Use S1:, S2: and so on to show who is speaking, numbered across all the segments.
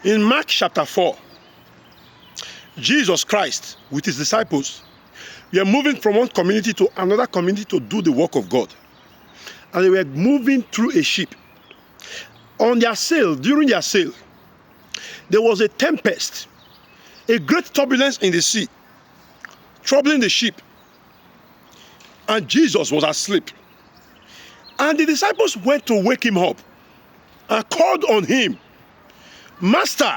S1: In Mark chapter 4, Jesus Christ with his disciples, we are moving from one community to another community to do the work of God. And they were moving through a ship. On their sail, during their sail, there was a tempest, a great turbulence in the sea, troubling the ship. And Jesus was asleep. And the disciples went to wake him up and called on him, Master,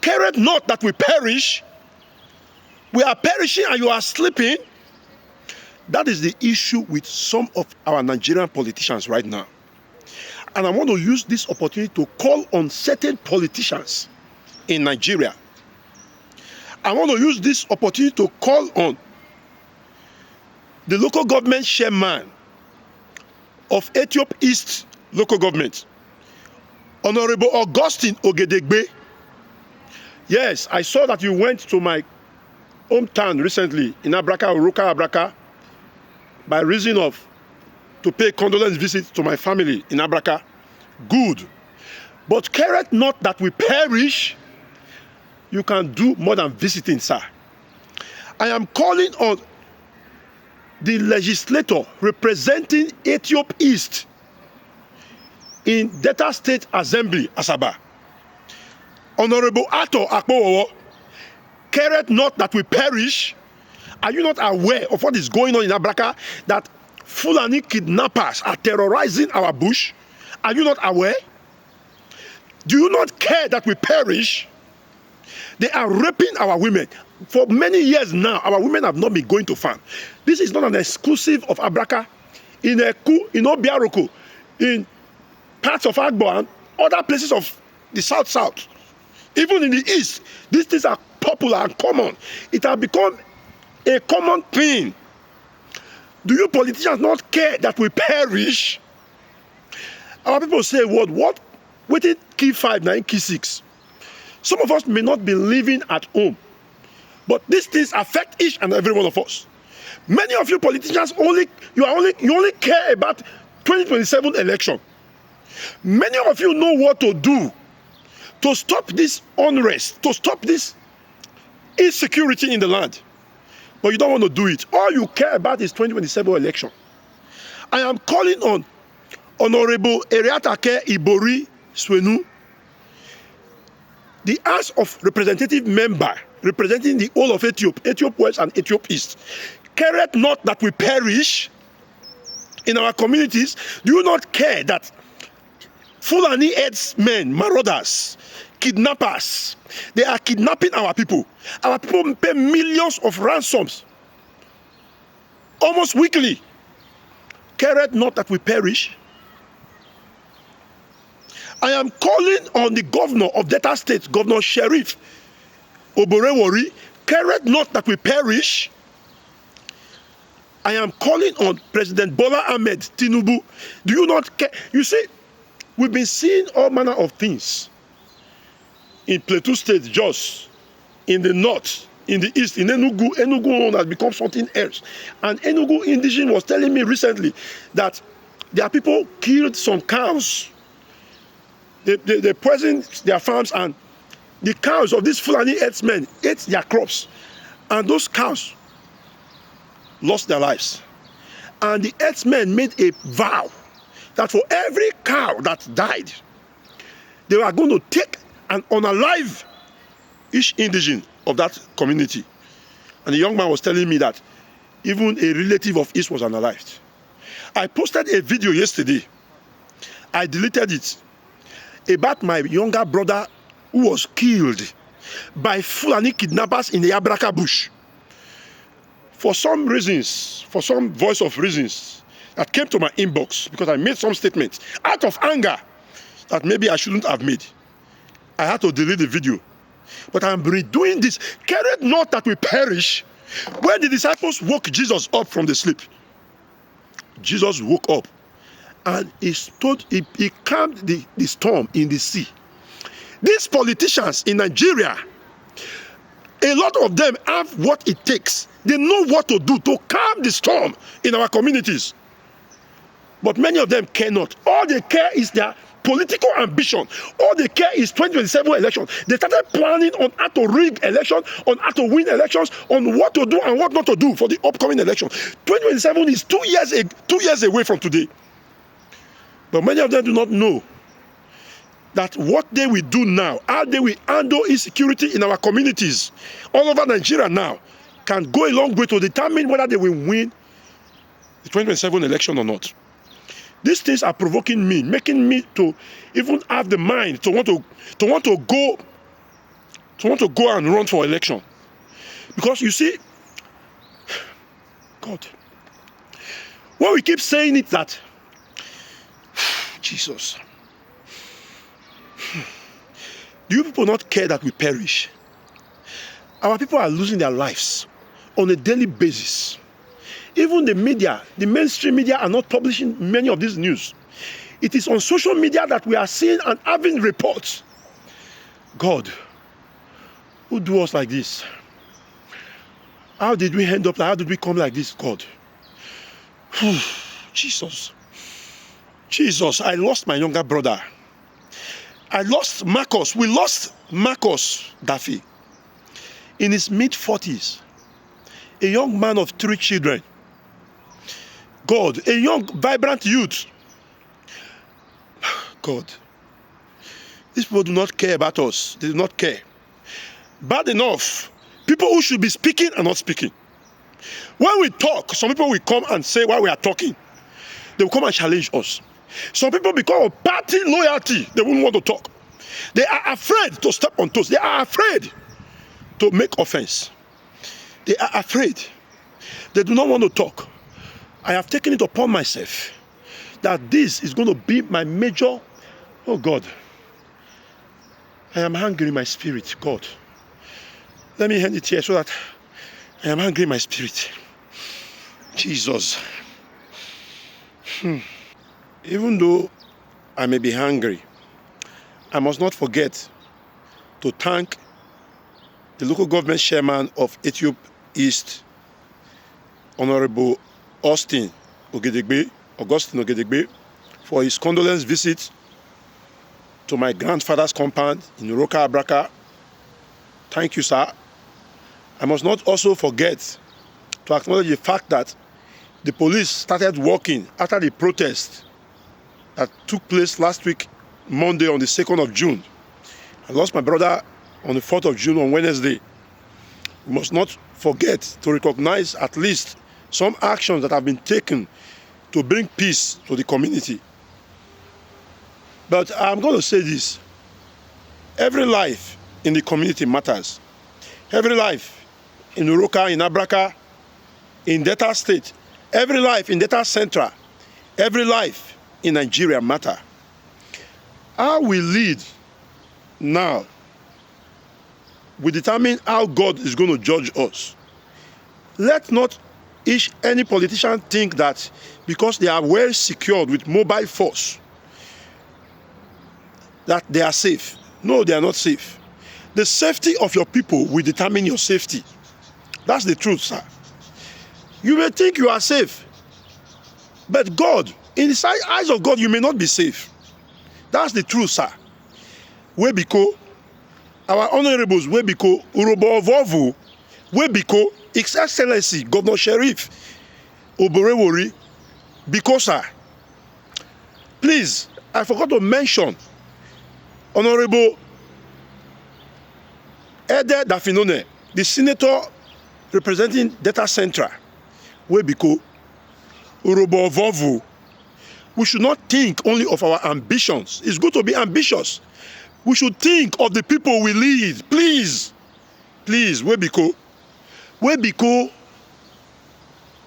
S1: careth not that we perish? We are perishing and you are sleeping. That is the issue with some of our Nigerian politicians right now. And I want to use this opportunity to call on certain politicians in Nigeria. I want to use this opportunity to call on the local government chairman of Ethiope East local government, Honorable Augustine Ogedegbe. Yes, I saw that you went to my hometown recently in Abraka, by reason of to pay condolence visit to my family in Abraka. Good. But careth not that we perish. You can do more than visiting, sir. I am calling on the legislator representing Ethiope East in Delta State Assembly, Asaba, Honorable Akpowowo, careth not that we perish. Are you not aware of what is going on in Abraka, that Fulani kidnappers are terrorizing our bush? Are you not aware? Do you not care that we perish? They are raping our women. For many years now, our women have not been going to farm. This is not an exclusive of Abraka. In Eku, in Obiaroko, in parts of Agbo and other places of the south, even in the east, these things are popular and common. It has become a common thing. Do you politicians not care that we perish? Our people say, what? Waiting key 5, 9, key 6. Some of us may not be living at home, but these things affect each and every one of us. Many of you politicians you only care about 2027 election. Many of you know what to do to stop this unrest, to stop this insecurity in the land, but you don't want to do it. All you care about is 2027 election. I am calling on Hon.Erhiatake Ibori-Suenu, the House of Representative member representing the whole of Ethiopia West and Ethiopia East. Careth not that we perish in our communities. Do you not care that Fulani headsmen, marauders, kidnappers, they are kidnapping our people? Our people pay millions of ransoms almost weekly. Careth not that we perish. I am calling on the governor of Delta State, Governor Sheriff Oborevwori, careth not that we perish. I am calling on President Bola Ahmed, Tinubu. Do you not care? You see, we've been seeing all manner of things in Plateau State, Jos, in the north, in the east, in Enugu. Enugu has become something else. And Enugu indigene was telling me recently that their people killed some cows. They poisoned their farms, and the cows of these Fulani herdsmen ate their crops. And those cows lost their lives. And the herdsmen made a vow that for every cow that died, they were going to take and unalive each indigene of that community. And the young man was telling me that even a relative of his was unalived. I posted a video yesterday. I deleted it, about my younger brother who was killed by Fulani kidnappers in the Abraka bush. For some reasons, for some voice of reasons that came to my inbox, because I made some statements out of anger that maybe I shouldn't have made, I had to delete the video. But I'm redoing this. Careth not that we perish. When the disciples woke Jesus up from the sleep, Jesus woke up and he calmed the storm in the sea. These politicians in Nigeria, a lot of them have what it takes. They know what to do to calm the storm in our communities. But many of them cannot. All they care is their political ambition. All they care is 2027 election. They started planning on how to rig election, on how to win elections, on what to do and what not to do for the upcoming election. 2027 is 2 years away from today. But many of them do not know that what they will do now, how they will handle insecurity in our communities all over Nigeria now, can go a long way to determine whether they will win the 2027 election or not. These things are provoking me, making me to even have the mind to want to go and run for election. Because you see, God, when we keep saying it that Jesus, do you people not care that we perish? Our people are losing their lives on a daily basis. Even the media, the mainstream media are not publishing many of these news. It is on social media that we are seeing and having reports. God, who do us like this? How did we end up? How did we come like this, God? Jesus. Jesus, I lost my younger brother. I lost Marcus. We lost Marcus Daffy in his mid-40s. A young man of 3 children. God, a young, vibrant youth. God, these people do not care about us. They do not care. Bad enough, people who should be speaking are not speaking. When we talk, some people will come and say while we are talking, they will come and challenge us. Some people, because of party loyalty, they won't want to talk. They are afraid to step on toes. They are afraid to make offense. They are afraid. They do not want to talk. I have taken it upon myself that this is going to be my major, oh God, I am hungry in my spirit, God. Let me end it here so that I am hungry in my spirit. Jesus. Even though I may be hungry, I must not forget to thank the local government chairman of Ethiope East, Honorable Augustine Ogedegbe, for his condolence visit to my grandfather's compound in Roka Abraka. Thank you, sir. I must not also forget to acknowledge the fact that the police started working after the protest that took place last week, Monday on the 2nd of June. I lost my brother on the 4th of June on Wednesday. We must not forget to recognize at least some actions that have been taken to bring peace to the community. But I'm going to say this. Every life in the community matters. Every life in Uroka, in Abraka, in Delta State, every life in Delta Central, every life in Nigeria matter. How we lead now will determine how God is going to judge us. Let not any politician think that because they are well secured with mobile force, that they are safe. No, they are not safe. The safety of your people will determine your safety. That's the truth, sir. You may think you are safe, but God, in the eyes of God, you may not be safe. That's the truth, sir. Webiko, our honorables, Webiko, Oborevwori, Webiko, His Excellency, Gov Sheriff Oborevwori, because, sir, please, I forgot to mention Honorable Ede Dafinone, the senator representing Delta Central, Webiko, Oborevwori. We should not think only of our ambitions. It's good to be ambitious. We should think of the people we lead. Please, please, Webiko,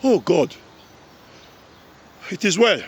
S1: oh God, it is well.